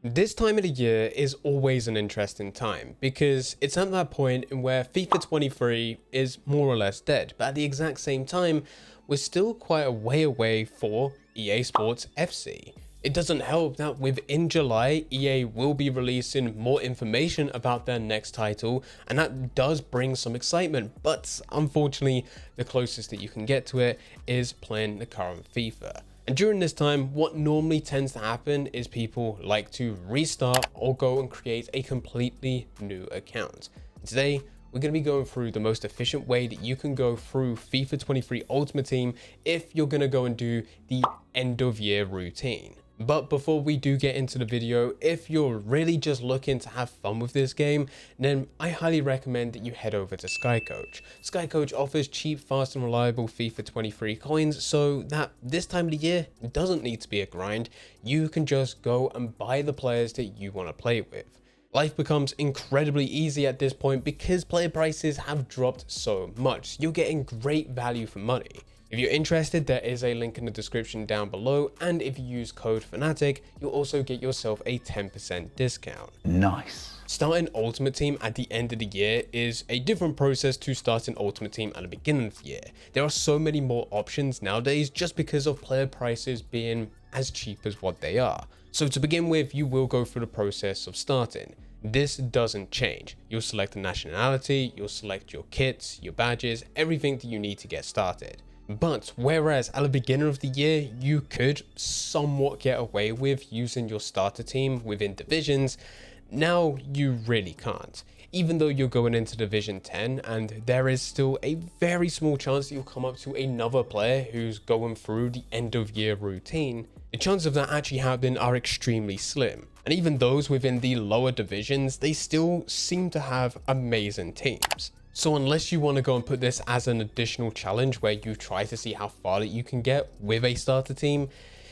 This time of the year is always an interesting time because it's at that point in where FIFA 23 is more or less dead, but at the exact same time, we're still quite a way away for EA Sports FC. It doesn't help that within July, EA will be releasing more information about their next title, and that does bring some excitement, but unfortunately, the closest that you can get to it is playing the current FIFA. And during this time, what normally tends to happen is people like to restart or go and create a completely new account. Today, we're going to be going through the most efficient way that you can go through FIFA 23 Ultimate Team if you're going to go and do the end of year routine. But before we do get into the video, if you're really just looking to have fun with this game, then I highly recommend that you head over to SkyCoach. SkyCoach offers cheap, fast and reliable FIFA 23 coins so that this time of the year it doesn't need to be a grind. You can just go and buy the players that you want to play with. Life becomes incredibly easy at this point because player prices have dropped so much. You're getting great value for money. If you're interested, there is a link in the description down below, and if you use code Fanatic, you'll also get yourself a 10% discount. Nice. Starting Ultimate Team at the end of the year is a different process to starting Ultimate Team at the beginning of the year. There are so many more options nowadays just because of player prices being as cheap as what they are. So to begin with, you will go through the process of starting. This doesn't change. You'll select a nationality, you'll select your kits, your badges, everything that you need to get started. But whereas at the beginning of the year, you could somewhat get away with using your starter team within divisions, now you really can't. Even though you're going into Division 10 and there is still a very small chance that you'll come up to another player who's going through the end of year routine, the chances of that actually happening are extremely slim. And even those within the lower divisions, they still seem to have amazing teams. So unless you want to go and put this as an additional challenge where you try to see how far that you can get with a starter team,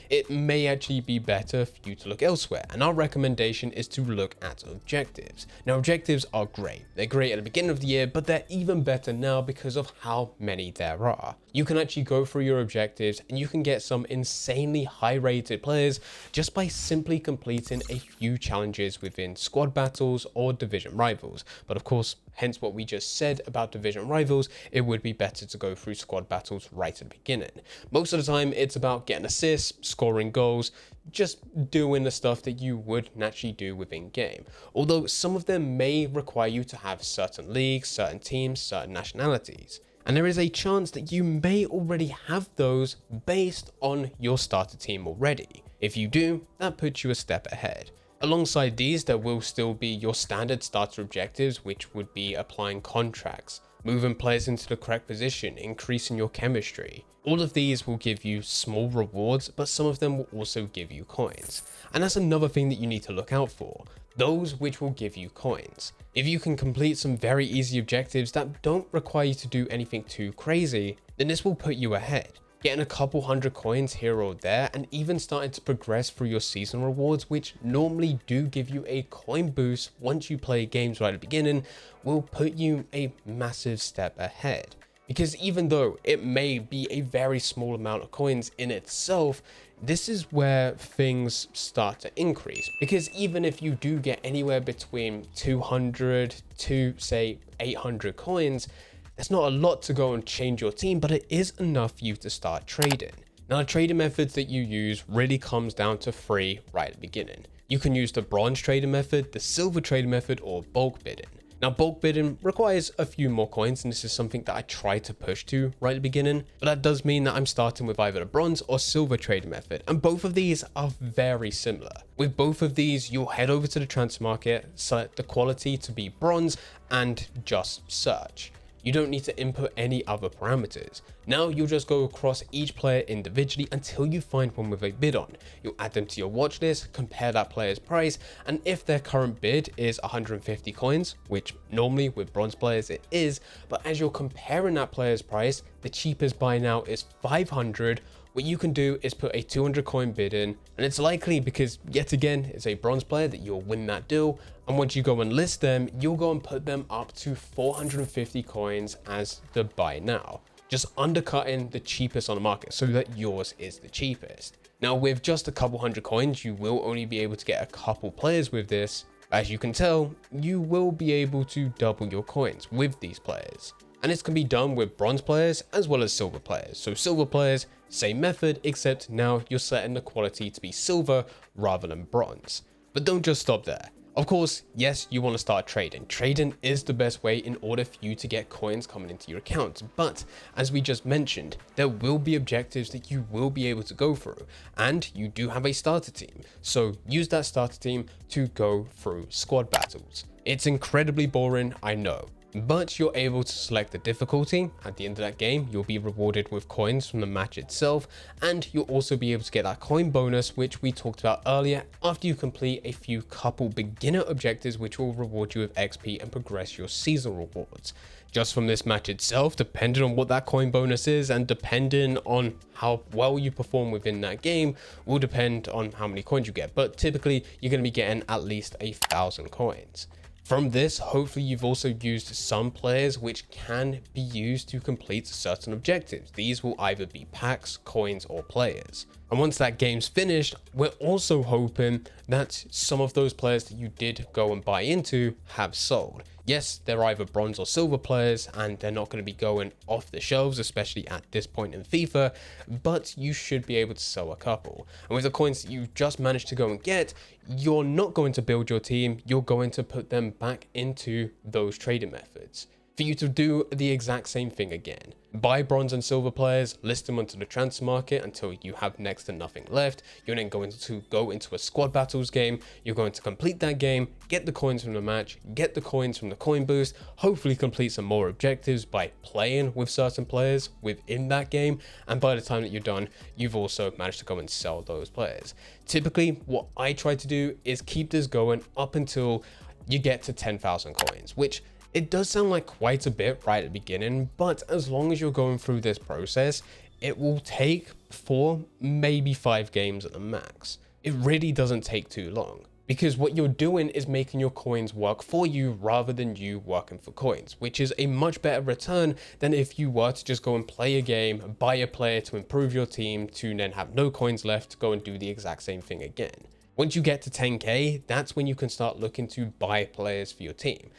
it may actually be better for you to look elsewhere. And our recommendation is to look at objectives. Now, objectives are great. They're great at the beginning of the year, but they're even better now because of how many there are. You can actually go through your objectives and you can get some insanely high rated players just by simply completing a few challenges within squad battles or division rivals. But of course, hence what we just said about division rivals, it would be better to go through squad battles right at the beginning. Most of the time, it's about getting assists, scoring goals, just doing the stuff that you would naturally do within game. Although some of them may require you to have certain leagues, certain teams, certain nationalities. And there is a chance that you may already have those based on your starter team already. If you do, that puts you a step ahead. Alongside these, there will still be your standard starter objectives, which would be applying contracts, moving players into the correct position, increasing your chemistry. All of these will give you small rewards, but some of them will also give you coins. And that's another thing that you need to look out for, those which will give you coins. If you can complete some very easy objectives that don't require you to do anything too crazy, then this will put you ahead. Getting a couple hundred coins here or there, and even starting to progress through your season rewards, which normally do give you a coin boost once you play games right at the beginning, will put you a massive step ahead. Because even though it may be a very small amount of coins in itself, this is where things start to increase. Because even if you do get anywhere between 200 to say 800 coins, it's not a lot to go and change your team, but it is enough for you to start trading. Now, the trading methods that you use really comes down to three right at the beginning. You can use the bronze trading method, the silver trading method, or bulk bidding. Now, bulk bidding requires a few more coins, and this is something that I try to push to right at the beginning, but that does mean that I'm starting with either the bronze or silver trading method, and both of these are very similar. With both of these, you'll head over to the transfer market, select the quality to be bronze, and just search. You don't need to input any other parameters. Now you'll just go across each player individually until you find one with a bid on. You'll add them to your watch list, compare that player's price, and if their current bid is 150 coins, which normally with bronze players it is, but as you're comparing that player's price, the cheapest buy now is 500. What you can do is put a 200 coin bid in, and it's likely, because yet again it's a bronze player, that you'll win that deal. And once you go and list them, you'll go and put them up to 450 coins as the buy now, just undercutting the cheapest on the market so that yours is the cheapest. Now with just a couple hundred coins, you will only be able to get a couple players with this. As you can tell, you will be able to double your coins with these players. And this can be done with bronze players as well as silver players. So silver players, same method, except now you're setting the quality to be silver rather than bronze. But don't just stop there. Of course, yes, you want to start trading. Trading is the best way in order for you to get coins coming into your account. But as we just mentioned, there will be objectives that you will be able to go through. And you do have a starter team. So use that starter team to go through squad battles. It's incredibly boring, I know. But you're able to select the difficulty. At the end of that game, you'll be rewarded with coins from the match itself, and you'll also be able to get that coin bonus, which we talked about earlier, after you complete a few couple beginner objectives, which will reward you with XP and progress your seasonal rewards. Just from this match itself, depending on what that coin bonus is and depending on how well you perform within that game, will depend on how many coins you get. But typically, you're going to be getting at least 1,000 coins. From this, hopefully you've also used some players which can be used to complete certain objectives. These will either be packs, coins, or players. And once that game's finished, we're also hoping that some of those players that you did go and buy into have sold. Yes, they're either bronze or silver players, and they're not going to be going off the shelves, especially at this point in FIFA, but you should be able to sell a couple. And with the coins that you just managed to go and get, you're not going to build your team, you're going to put them back into those trading methods. For you to do the exact same thing again. Buy bronze and silver players, list them onto the transfer market until you have next to nothing left. You're then going to go into a squad battles game. You're going to complete that game, get the coins from the match, get the coins from the coin boost, hopefully complete some more objectives by playing with certain players within that game. And by the time that you're done, you've also managed to go and sell those players. Typically, what I try to do is keep this going up until you get to 10,000 coins, which it does sound like quite a bit right at the beginning, but as long as you're going through this process, it will take 4, maybe 5 games at the max. It really doesn't take too long, because what you're doing is making your coins work for you rather than you working for coins, which is a much better return than if you were to just go and play a game, buy a player to improve your team, to then have no coins left to go and do the exact same thing again. Once you get to 10k, that's when you can start looking to buy players for your team.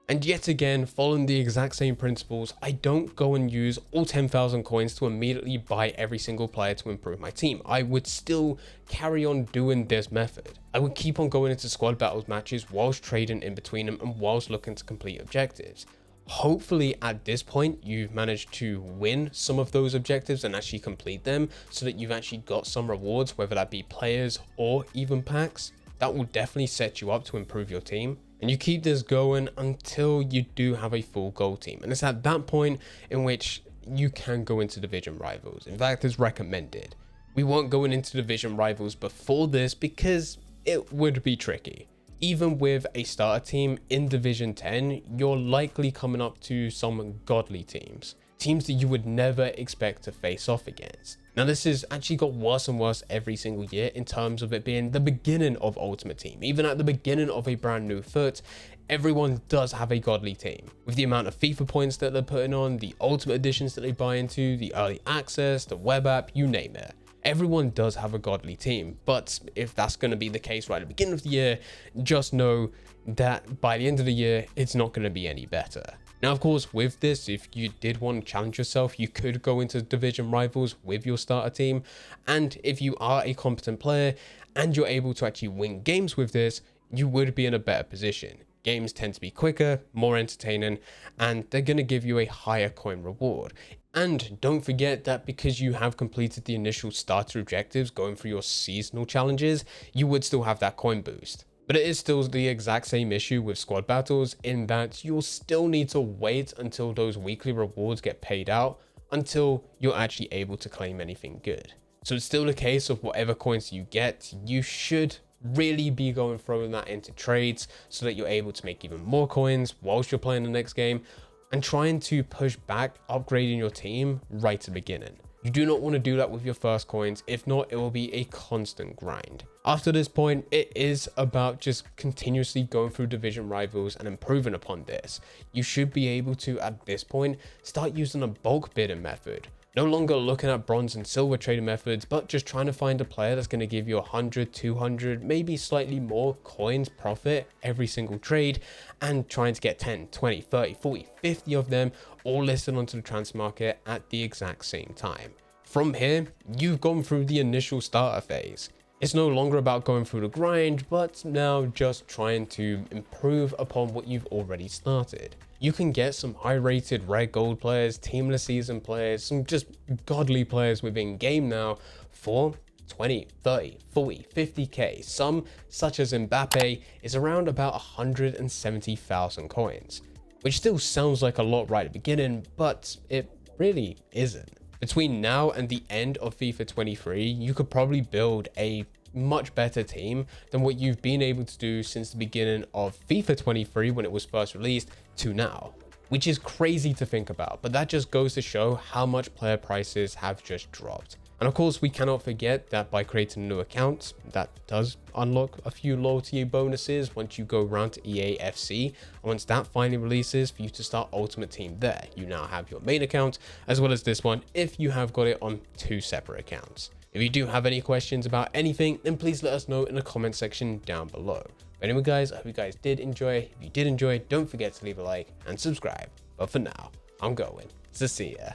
And yet again, following the exact same principles, I don't go and use all 10,000 coins to immediately buy every single player to improve my team. I would still carry on doing this method. I would keep on going into squad battles matches whilst trading in between them and whilst looking to complete objectives. Hopefully at this point, you've managed to win some of those objectives and actually complete them so that you've actually got some rewards, whether that be players or even packs. That will definitely set you up to improve your team. And you keep this going until you do have a full gold team. And it's at that point in which you can go into division rivals. In fact, it's recommended. We won't go into division rivals before this because it would be tricky. Even with a starter team in Division 10, you're likely coming up to some godly teams. Teams that you would never expect to face off against. Now this has actually got worse and worse every single year in terms of it being the beginning of Ultimate Team. Even at the beginning of a brand new foot, everyone does have a godly team. With the amount of FIFA points that they're putting on, the Ultimate Editions that they buy into, the early access, the web app, you name it. Everyone does have a godly team, but if that's going to be the case right at the beginning of the year, just know that by the end of the year, it's not going to be any better. Now, of course, with this, if you did want to challenge yourself, you could go into division rivals with your starter team. And if you are a competent player and you're able to actually win games with this, you would be in a better position. Games tend to be quicker, more entertaining, and they're going to give you a higher coin reward. And don't forget that because you have completed the initial starter objectives going through your seasonal challenges, you would still have that coin boost. But it is still the exact same issue with squad battles in that you'll still need to wait until those weekly rewards get paid out until you're actually able to claim anything good. So it's still the case of whatever coins you get, you should really be going throwing that into trades so that you're able to make even more coins whilst you're playing the next game and trying to push back upgrading your team right at the beginning. You do not want to do that with your first coins. If not, it will be a constant grind. After this point, it is about just continuously going through division rivals and improving upon this. You should be able to, at this point, start using a bulk bidding method. No longer looking at bronze and silver trading methods, but just trying to find a player that's going to give you 100, 200, maybe slightly more coins profit every single trade, and trying to get 10, 20, 30, 40, 50 of them all listed onto the transfer market at the exact same time. From here, you've gone through the initial starter phase. It's no longer about going through the grind, but now just trying to improve upon what you've already started. You can get some high rated rare gold players, team of the season players, some just godly players within game now for 20, 30, 40, 50k. Some, such as Mbappe, is around about 170,000 coins, which still sounds like a lot right at the beginning, but it really isn't. Between now and the end of FIFA 23, you could probably build a much better team than what you've been able to do since the beginning of FIFA 23 when it was first released to now, which is crazy to think about, but that just goes to show how much player prices have just dropped. And of course, we cannot forget that by creating a new account, that does unlock a few loyalty bonuses once you go around to EA FC. And once that finally releases for you to start Ultimate Team there, you now have your main account as well as this one if you have got it on 2 separate accounts. If you do have any questions about anything, then please let us know in the comment section down below. But anyway guys, I hope you guys did enjoy. If you did enjoy, don't forget to leave a like and subscribe. But for now, I'm going to see ya.